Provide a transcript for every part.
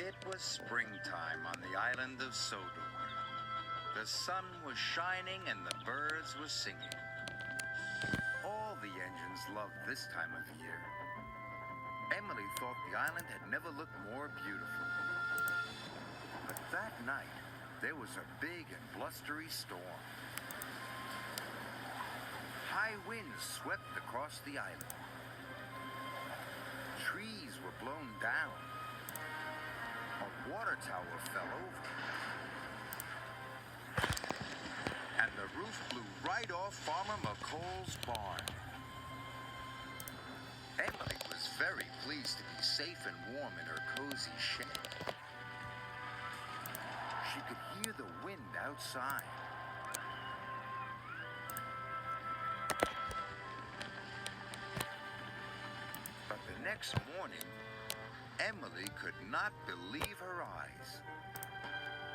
It was springtime on the island of Sodor. The sun was shining and the birds were singing. All the engines loved this time of year. Emily thought the island had never looked more beautiful. But that night, there was a big and blustery storm. High winds swept across the island. Trees were blown down. A water tower fell over. And the roof blew right off Farmer McColl's barn. Emily was very pleased to be safe and warm in her cozy shed. She could hear the wind outside. But the next morning, Emily could not believe her eyes.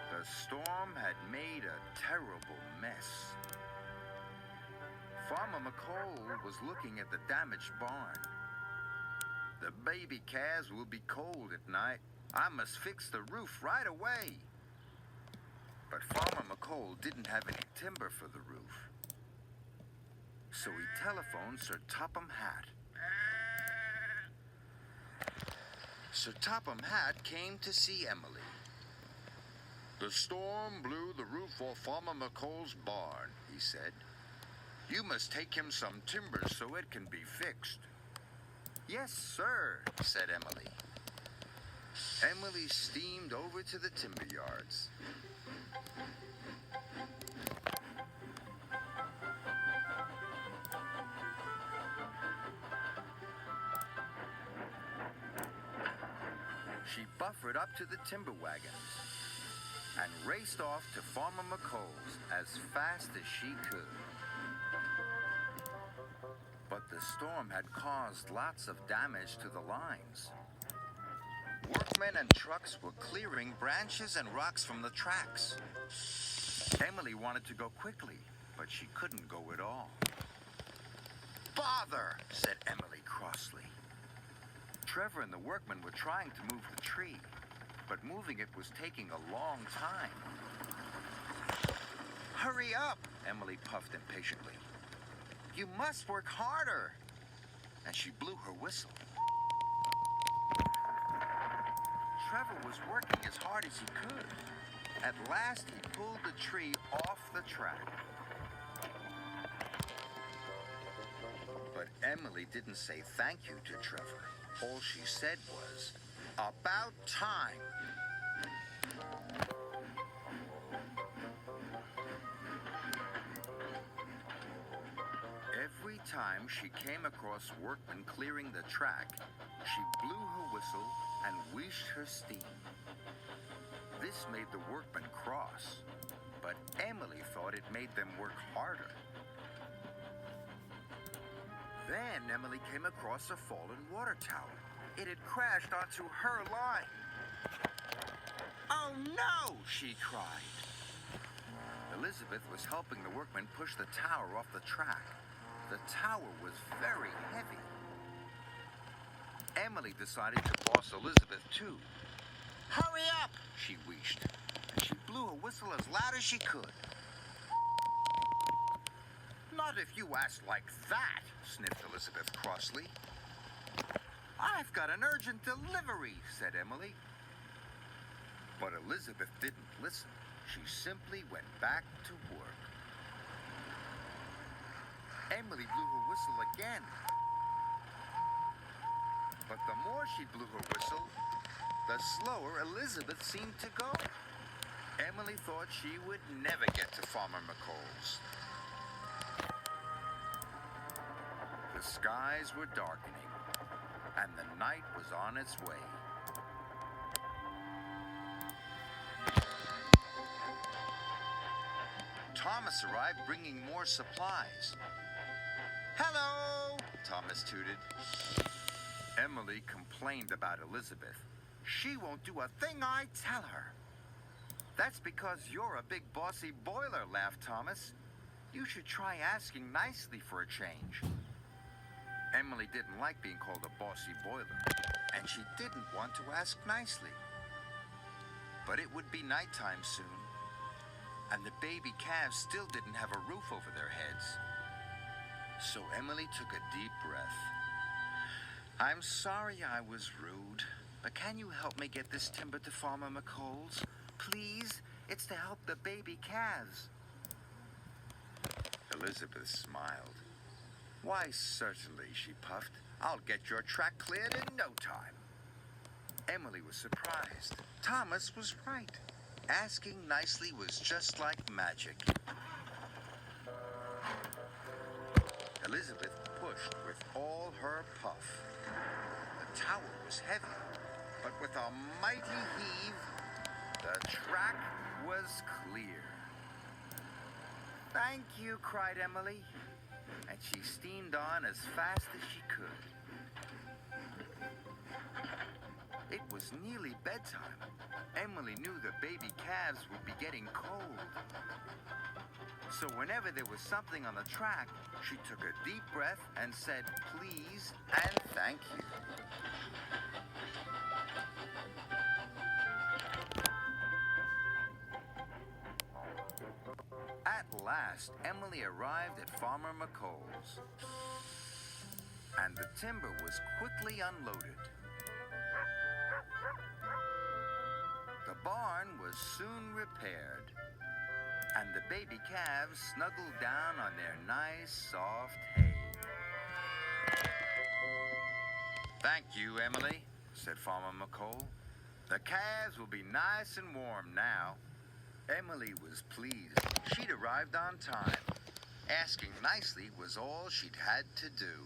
The storm had made a terrible mess. Farmer McColl was looking at the damaged barn. The baby calves will be cold at night. I must fix the roof right away. But Farmer McColl didn't have any timber for the roof. So he telephoned Sir Topham Hatt. Sir Topham Hatt came to see Emily. The storm blew the roof off Farmer McColl's barn, he said. You must take him some timber so it can be fixed. Yes, sir, said Emily. Emily steamed over to the timber yards. She buffered up to the timber wagons and raced off to Farmer McColl's as fast as she could. But the storm had caused lots of damage to the lines. Workmen and trucks were clearing branches and rocks from the tracks. Emily wanted to go quickly, but she couldn't go at all. Bother, said Emily crossly. Trevor and the workmen were trying to move the tree, but moving it was taking a long time. Hurry up, Emily puffed impatiently. You must work harder. And she blew her whistle. Trevor was working as hard as he could. At last, he pulled the tree off the track. But Emily didn't say thank you to Trevor. All she said was, about time. Every time she came across workmen clearing the track, she blew her whistle and wheezed her steam. This made the workmen cross, but Emily thought it made them work harder. Then Emily came across a fallen water tower. It had crashed onto her line. Oh no, she cried. Elizabeth was helping the workmen push the tower off the track. The tower was very heavy. Emily decided to boss Elizabeth too. Hurry up, she wheezed, and she blew her whistle as loud as she could. Not if you ask like that, sniffed Elizabeth crossly. I've got an urgent delivery, said Emily. But Elizabeth didn't listen. She simply went back to work. Emily blew her whistle again. But the more she blew her whistle, the slower Elizabeth seemed to go. Emily thought she would never get to Farmer McColl's. The skies were darkening, and the night was on its way. Thomas arrived bringing more supplies. Hello, Thomas tooted. Emily complained about Elizabeth. She won't do a thing I tell her. That's because you're a big bossy boiler, laughed Thomas. You should try asking nicely for a change. Emily didn't like being called a bossy boiler, and she didn't want to ask nicely. But it would be nighttime soon, and the baby calves still didn't have a roof over their heads. So Emily took a deep breath. I'm sorry I was rude, but can you help me get this timber to Farmer McColl's? Please, it's to help the baby calves. Elizabeth smiled. Why, certainly, she puffed. I'll get your track cleared in no time. Emily was surprised. Thomas was right. Asking nicely was just like magic. Elizabeth pushed with all her puff. The tower was heavy, but with a mighty heave, the track was clear. Thank you, cried Emily, and she steamed on as fast as she could. It was nearly bedtime. Emily knew the baby calves would be getting cold. So whenever there was something on the track, she took a deep breath and said please and thank you. At last, Emily arrived at Farmer McColl's, and the timber was quickly unloaded. The barn was soon repaired, and the baby calves snuggled down on their nice, soft hay. Thank you, Emily, said Farmer McColl. The calves will be nice and warm now. Emily was pleased. She'd arrived on time. Asking nicely was all she'd had to do.